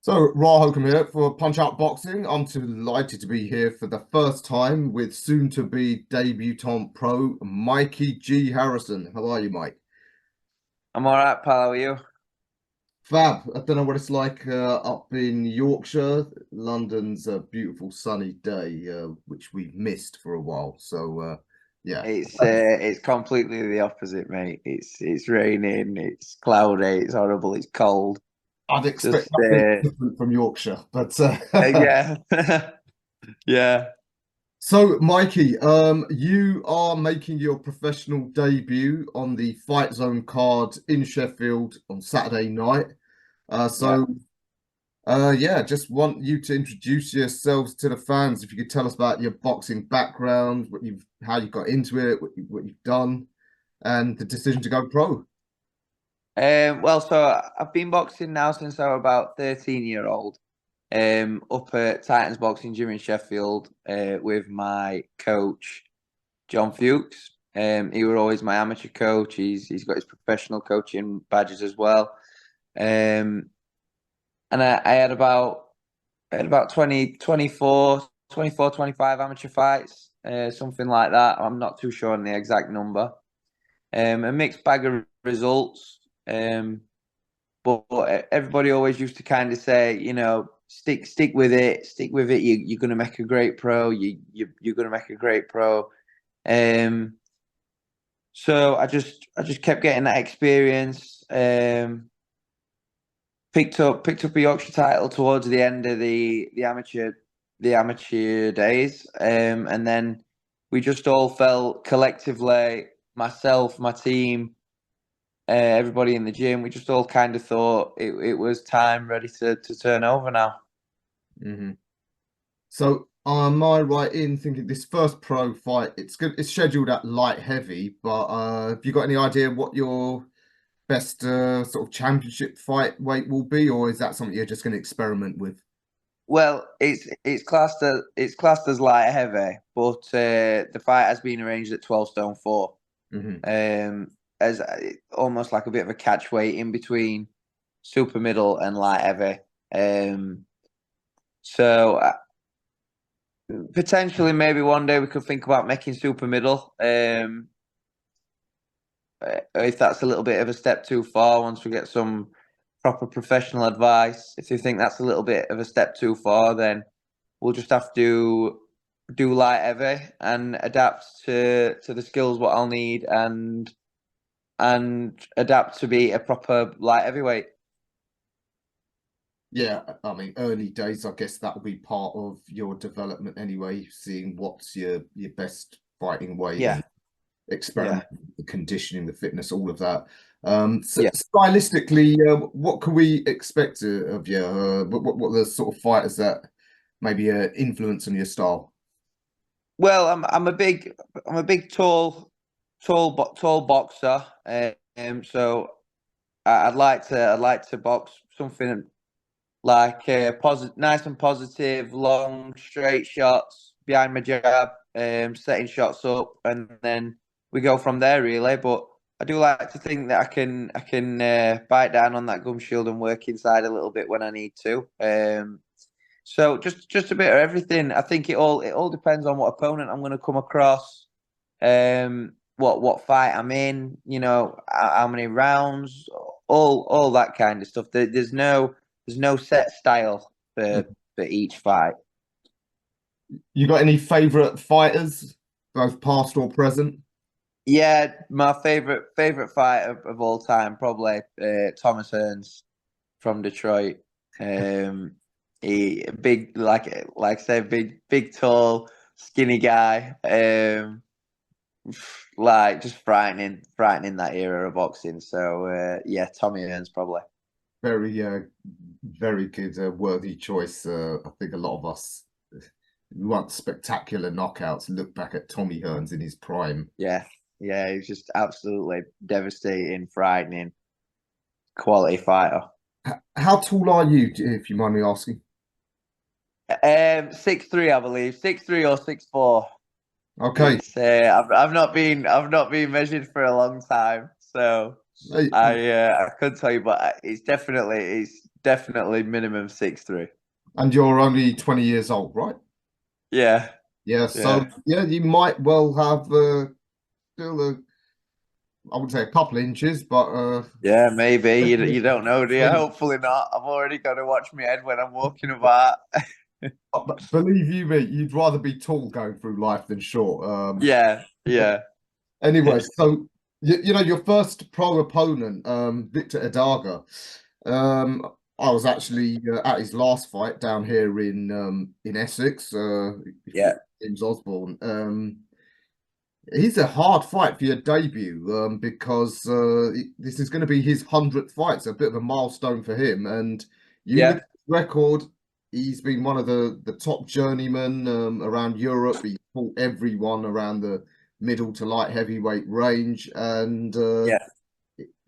So, Rahulkam here for Punch Out Boxing. I'm delighted to be here for the first time with soon-to-be debutant pro Mikey G. Harrison. How are you, Mike? I'm all right, pal. How are you? Fab. I don't know what it's like up in Yorkshire. London's a beautiful sunny day, which we've missed for a while. Yeah, It's completely the opposite, mate. It's raining, it's cloudy, it's horrible, it's cold. I'd expect Just nothing different from Yorkshire, but yeah, yeah, So, Mikey, you are making your professional debut on the Fight Zone card in Sheffield on Saturday night. Uh, yeah. so, yeah, just want you to introduce yourselves to the fans. If you could tell us about your boxing background, how you got into it, what you've done, and the decision to go pro. So I've been boxing now since I was about 13-year-old. Up at Titans Boxing Gym in Sheffield, with my coach John Fuchs. He was always my amateur coach. He's got his professional coaching badges as well. Um, and I had about 25 amateur fights, something like that. I'm not too sure on the exact number. A mixed bag of results. But everybody always used to kind of say, stick with it, stick with it. You're gonna make a great pro. You're gonna make a great pro. Um, so I just kept getting that experience. Picked up a Yorkshire title towards the end of the amateur days, and then we just all felt collectively, myself, my team, everybody in the gym, we just all kind of thought it was time, ready to turn over now. Hmm. So, am I right in thinking this first pro fight, it's good, it's scheduled at light heavy, but have you got any idea what your best sort of championship fight weight will be, or is that something you're just going to experiment with? Well, it's classed as light heavy, but the fight has been arranged at 12 stone 4. Hmm. Um, as almost like a bit of a catch weight in between super middle and light heavy. Um, so potentially maybe one day we could think about making super middle. If that's a little bit of a step too far, once we get some proper professional advice. If you think that's a little bit of a step too far, then we'll just have to do light heavy and adapt to the skills what I'll need and adapt to be a proper light heavyweight. Yeah, I mean, early days, I guess that will be part of your development anyway, seeing what's your best fighting weight Yeah, and yeah, experiment with the conditioning, the fitness, all of that. So yeah. stylistically, what can we expect of you? What are the sort of fighters that maybe influence on your style? Well, I'm a big tall boxer. So I'd like to box something like nice and positive, long straight shots behind my jab, setting shots up, and then we go from there really. But I do like to think that I can bite down on that gum shield and work inside a little bit when I need to. So just a bit of everything. I think it all depends on what opponent I'm going to come across, what fight I'm in, how many rounds, all that kind of stuff. There's no set style for each fight. You got any favorite fighters, both past or present? Yeah, my favorite fight of all time, probably Thomas Hearns from Detroit. Um, he big like I said, big tall skinny guy. Like just frightening that era of boxing. So yeah, Tommy Hearns probably. Very, very good, worthy choice. I think a lot of us we want spectacular knockouts. Look back at Tommy Hearns in his prime. Yeah, yeah, he's just absolutely devastating, frightening, quality fighter. How tall are you, if you mind me asking? 6'3", I believe, 6'3" or 6'4". Okay. It's I've not been measured for a long time, so Hey, I couldn't tell you, but it's definitely minimum 6'3". And you're only 20 years old, right? Yeah, Yeah. So yeah, yeah, you might well have still I would say a couple inches, but yeah. Maybe definitely you don't know, do you? Hopefully not. I've already got to watch my head when I'm walking about. but believe you me, you'd rather be tall going through life than short. Yeah, yeah, Anyway, so you know your first pro opponent, Victor EDAGHA. Um, I was actually at his last fight down here in Essex. He yeah, fought James Osborne. He's a hard fight for your debut, because this is going to be his 100th fight, so a bit of a milestone for him. And you look yeah, at his record, he's been one of the top journeymen around Europe. He fought everyone around the middle to light heavyweight range, and yeah,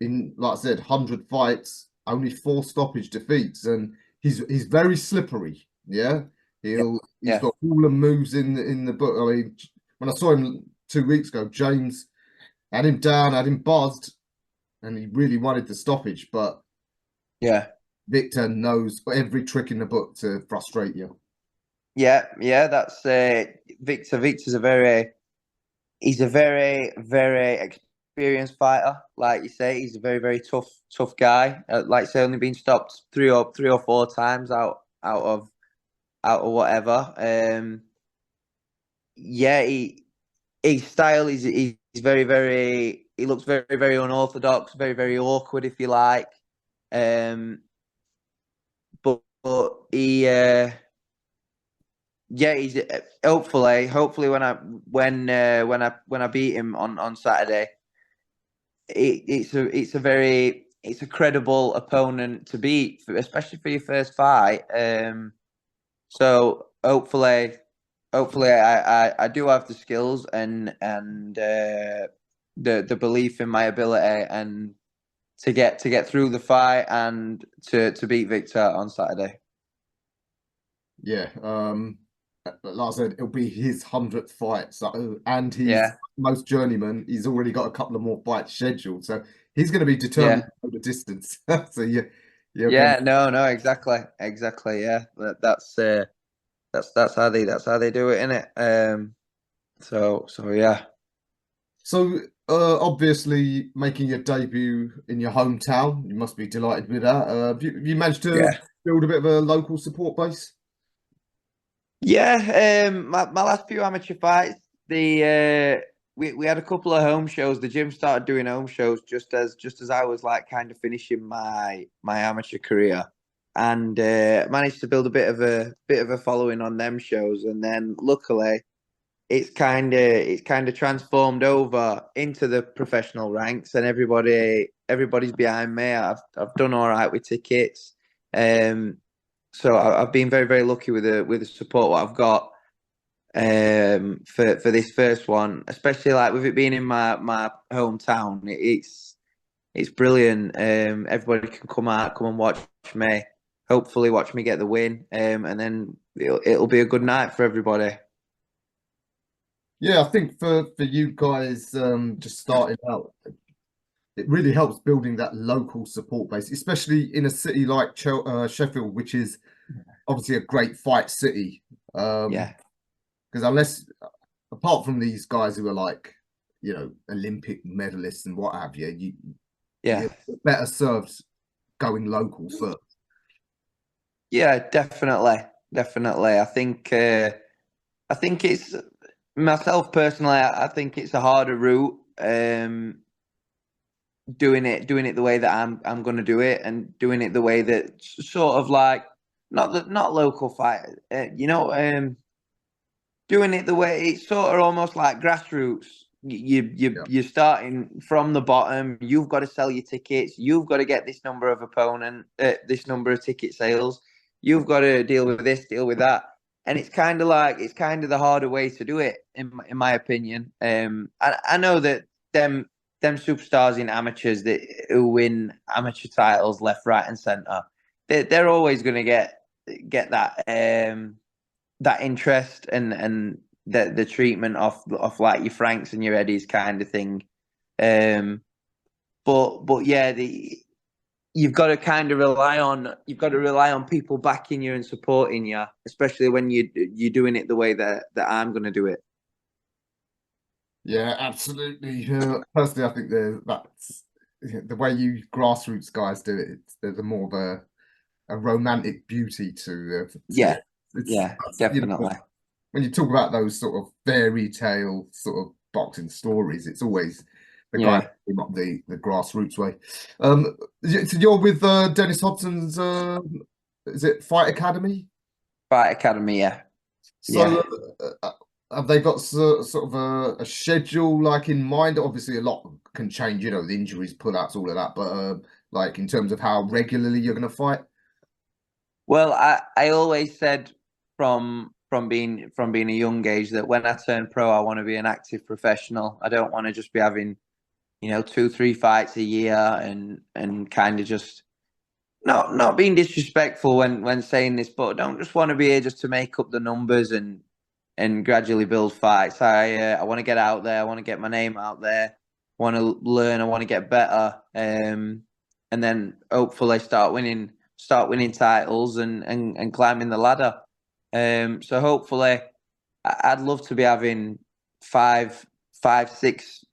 in like I said, 100 fights, only 4 stoppage defeats, and he's very slippery. Yeah, yeah, he's yeah, got all the moves in the book. I mean, when I saw him 2 weeks ago, James had him down, had him buzzed, and he really wanted the stoppage. But yeah. Victor knows every trick in the book to frustrate you. Yeah, yeah, that's Victor. Victor's he's a very, very experienced fighter. Like you say, he's a very, very tough guy. Like you say, only been stopped three or four times out of whatever. Yeah, his style he's very, very. He looks very, very unorthodox, very, very awkward, if you like. Um, but he. Yeah, he's hopefully when I beat him on Saturday, it's a credible opponent to beat, especially for your first fight. So hopefully I do have the skills and the belief in my ability and to get through the fight and to beat Victor on Saturday. Yeah. Like I said, it'll be his 100th fight. So, and he's Yeah, most journeyman. He's already got a couple of more fights scheduled. So he's going to be determined yeah. to go the distance. So you're going Yeah, no, exactly. Yeah, that's how they do it, innit? So yeah, so obviously making your debut in your hometown, you must be delighted with that. Have you managed to yeah, build a bit of a local support base? yeah. My last few amateur fights, we had a couple of home shows. The gym started doing home shows just as I was like kind of finishing my amateur career, and managed to build a bit of a following on them shows, and then luckily it's kind of transformed over into the professional ranks, and everybody's behind me. I've done all right with tickets, so I've been very, very lucky with the support what I've got for this first one, especially like with it being in my hometown. It's brilliant. Everybody can come and watch me. Hopefully, watch me get the win, and then it'll be a good night for everybody. Yeah, I think for you guys just starting out, it really helps building that local support base, especially in a city like Sheffield, which is obviously a great fight city. Yeah, Because unless, apart from these guys who are like, Olympic medalists and what have you, yeah. you're better served going local first. Yeah, definitely. I think it's myself personally. I think it's a harder route. Doing it the way that I'm going to do it, and doing it the way that sort of like not local fight. Doing it the way it's sort of almost like grassroots. Yeah. You're starting from the bottom. You've got to sell your tickets. You've got to get this number of this number of ticket sales. You've got to deal with this, deal with that, and it's kind of the harder way to do it, in my opinion. I know that them superstars in amateurs who win amateur titles left, right, and centre, they're always going to get that interest and the treatment of like your Franks and your Eddies kind of thing. But yeah, you've got to kind of rely on people backing you and supporting you, especially when you're doing it the way that I'm going to do it. Yeah, absolutely. Personally, I think that's the way you grassroots guys do it. There's a more of a romantic beauty to Yeah, it. It's yeah, definitely. when you talk about those sort of fairy tale sort of boxing stories, it's always the guy Yeah, not the grassroots way. So you're with Dennis Hobson's is it Fight Academy? Fight Academy. Yeah, So yeah. have they got sort of a schedule like in mind? Obviously, a lot can change, you know, the injuries, pullouts, all of that. But like in terms of how regularly you're going to fight. Well, I always said from being a young age that when I turn pro, I want to be an active professional. I don't want to just be having 2-3 fights a year and kind of just not being disrespectful when saying this, but I don't just want to be here just to make up the numbers and gradually build fights. I want to get out there. I want to get my name out there. I want to learn. I want to get better. And then hopefully start winning titles and climbing the ladder. So hopefully, I'd love to be having five, six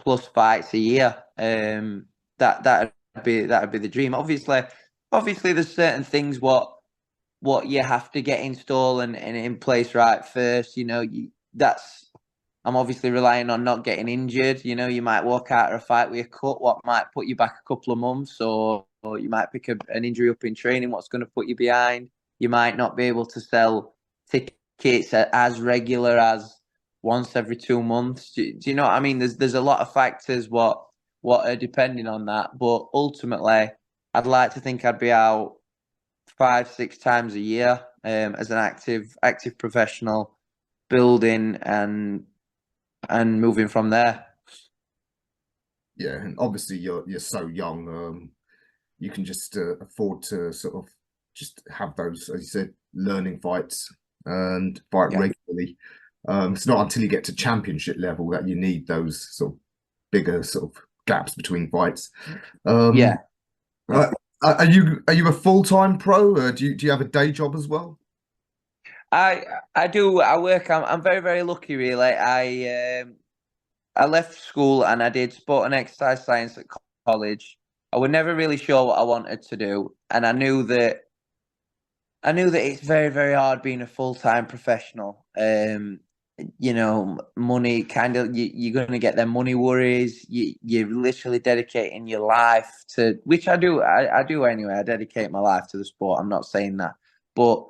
plus fights a year. That'd be the dream. Obviously, there's certain things what you have to get installed and in place right first. I'm obviously relying on not getting injured. You might walk out of a fight with a cut, what might put you back a couple of months, or you might pick an injury up in training, what's going to put you behind. You might not be able to sell tickets as regular as once every 2 months. Do you know what I mean? There's a lot of factors what are depending on that, but ultimately, I'd like to think I'd be out 5-6 times a year as an active professional, building and moving from there. Yeah, and obviously you're so young. You can just afford to sort of just have those, as you said, learning fights and fight Yeah, regularly. It's not until you get to championship level that you need those sort of bigger sort of gaps between fights. yeah. Um, are you a full-time pro? Do you have a day job as well? I do. I work. I'm very very lucky. Really, I left school and I did sport and exercise science at college. I was never really sure what I wanted to do, and I knew that it's very, very hard being a full-time professional. Money kind of you're going to get their money worries. You're literally dedicating your life to, which I do. I do anyway. I dedicate my life to the sport. I'm not saying that, but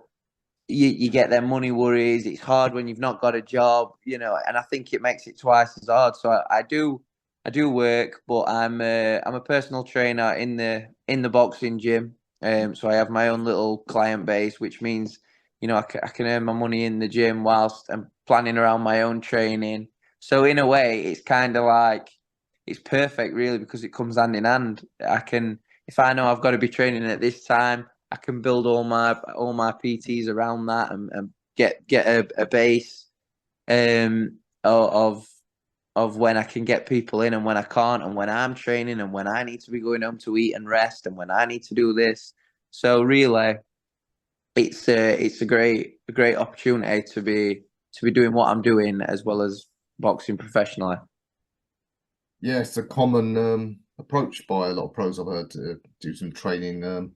you get their money worries. It's hard when you've not got a job, and I think it makes it twice as hard. So I do work, but I'm a personal trainer in the boxing gym. So I have my own little client base, which means I can earn my money in the gym whilst I'm planning around my own training. So in a way, it's kind of like it's perfect, really, because it comes hand in hand. If I know I've got to be training at this time, I can build all my PTs around that and get a base of when I can get people in and when I can't, and when I'm training and when I need to be going home to eat and rest and when I need to do this. So really, it's a great opportunity to be doing what I'm doing as well as boxing professionally. Yeah, it's a common approach by a lot of pros I've heard to do some training.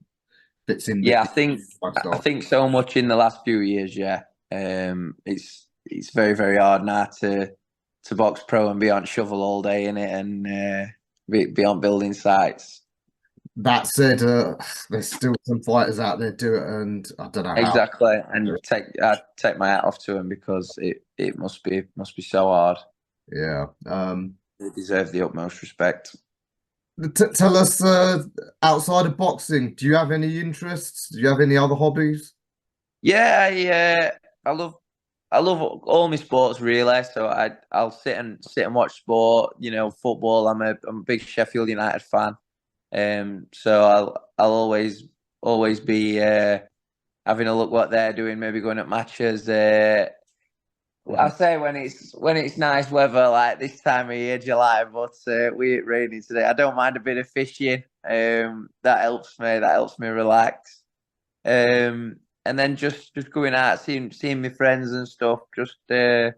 Fits in with Yeah, I the think I lifestyle. think so much in the last few years. Yeah, it's very very hard now to box pro and be on shovel all day in it and be on building sites. That said, there's still some fighters out there do it, and I don't know how. Exactly, and I take my hat off to him because it must be so hard. Yeah. They deserve the utmost respect. Tell us, outside of boxing, do you have any interests? Do you have any other hobbies? Yeah, I love all my sports really. So I'll sit and watch sport. Football. I'm a big Sheffield United fan. So I'll always be having a look what they're doing. Maybe going at matches. I say when it's nice weather like this time of year, July, but we ain't raining today. I don't mind a bit of fishing. That helps me. That helps me relax. And then just going out, seeing my friends and stuff. Just that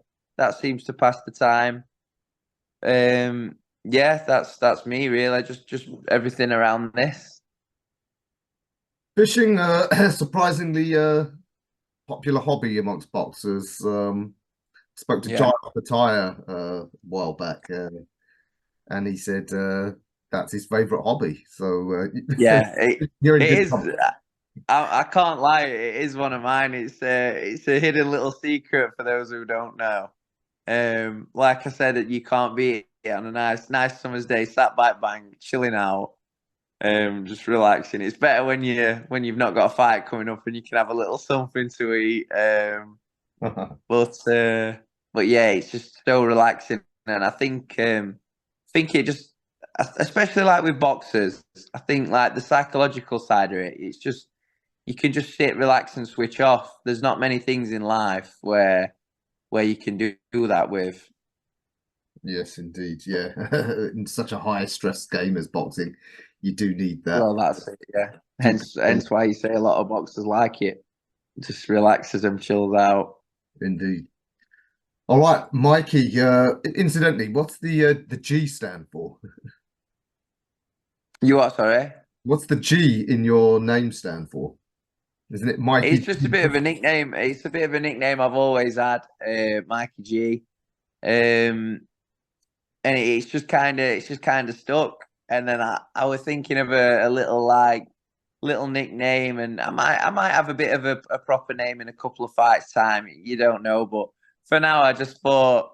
seems to pass the time. Yeah, that's me really. Just everything around this. Fishing, surprisingly popular hobby amongst boxers. Spoke to Yeah, John Tire a while back, and he said that's his favorite hobby. So yeah. you're in It good is. company. I can't lie. It is one of mine. It's a hidden little secret for those who don't know. Like I said, you can't beat it on a nice summer's day, sat back bang, chilling out, just relaxing. It's better when you've not got a fight coming up and you can have a little something to eat. But but yeah, it's just so relaxing, and think it just, especially like with boxers, I think like the psychological side of it, it's just you can just sit, relax, and switch off. There's not many things in life where you can do that with. Yes, indeed. Yeah, in such a high stress game as boxing, you do need that. Well, that's it, yeah. Keep Hence why you say a lot of boxers like it. Just relaxes them, chills out. indeed. All right, Mikey. Incidentally, what's the G stand for? You what, sorry? What's the G in your name stand for? Isn't it It's Mikey? just a bit of a nickname. It's a bit of a nickname I've always had, Mikey G. Um, and it's just kind of stuck. And then I was thinking of a little nickname, and I might have a bit of a proper name in a couple of fights time. You don't know, but for now, I just thought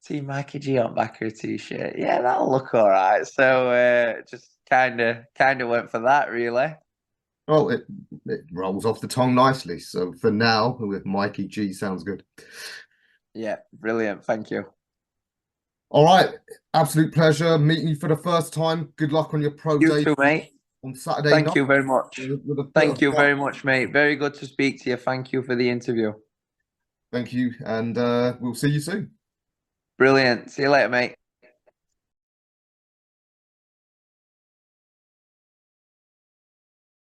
Team Mikey G on back of a t-shirt. Yeah, that'll look all right. So just kind of went for that, really. Well, it rolls off the tongue nicely. So for now, with Mikey G, sounds good. Yeah, brilliant. Thank you. All right, absolute pleasure meeting you for the first time. Good luck on your pro You day too, mate. on Saturday Thank night you very much. with a bit Thank of you fun. very much, mate. Very good to speak to you. Thank you for the interview. Thank you, and we'll see you soon. Brilliant. See you later, mate.